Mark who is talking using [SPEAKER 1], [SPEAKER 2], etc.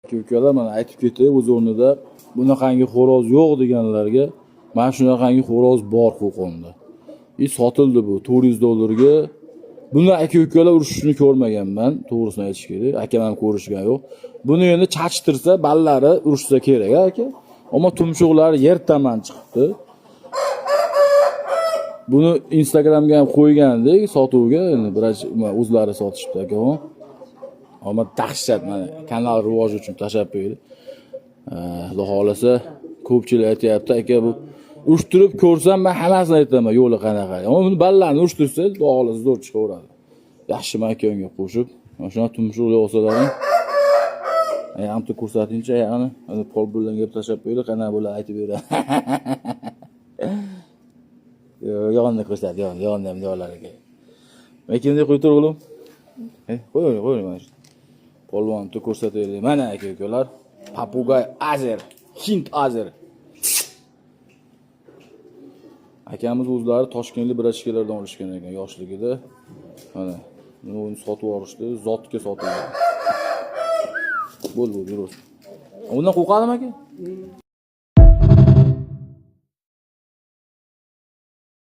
[SPEAKER 1] Ko'kalar mana aytib ketdi o'z o'rnida bunaqangi xo'roz yo'q deganlarga mana shunaqangi xo'roz bor Qo'qonda. Sotildi bu $400 ga. Buni aka-ukalar urushishini ko'rmaganman, to'g'risini aytish kerak. Akam ham ko'rishgan yo'q. Buni endi chachtirsa, ballari urushsa kerak aka. Ammo tumshuqlari yertaman chiqibdi. Buni Instagramga ham qo'ygandik sotuvga, endi biraj o'zlari sotishdi aka. Ammo dahshat mana kanal rivoji uchun tashab qo'ydi. Xudo xolasa ko'pchilik aytayapti, aka bu urushtirib ko'rsam men hammasini aytaman, yo'li qanaqa. Ammo buni ballarni urushtirsa, xudo xolasa zo'r chiqaveradi. Yaxshi makonga qo'shib, mana shuna tumshuqli olsalaring. Ayamni ko'rsatingchi, ayani pol bo'langa tashab qo'ydi, qanaqa bo'ladi aytib beradi. Yog'onni ko'rsat, yog'onni ham yo'lar aka. Men kimga qo'yib tur o'g'lim? Qo'y mana shu. Polvonni ko'rsataylik. Mana aka-ukalar, papugay azer, Hind azer. Akamiz o'zlari Toshkentlik birachkalardan olishgan ekan yoshligida. Mana uni sotib yuborishdi, zotga sotildi. Bo'ldi, yuraversin. Undan qo'rqadimi aka?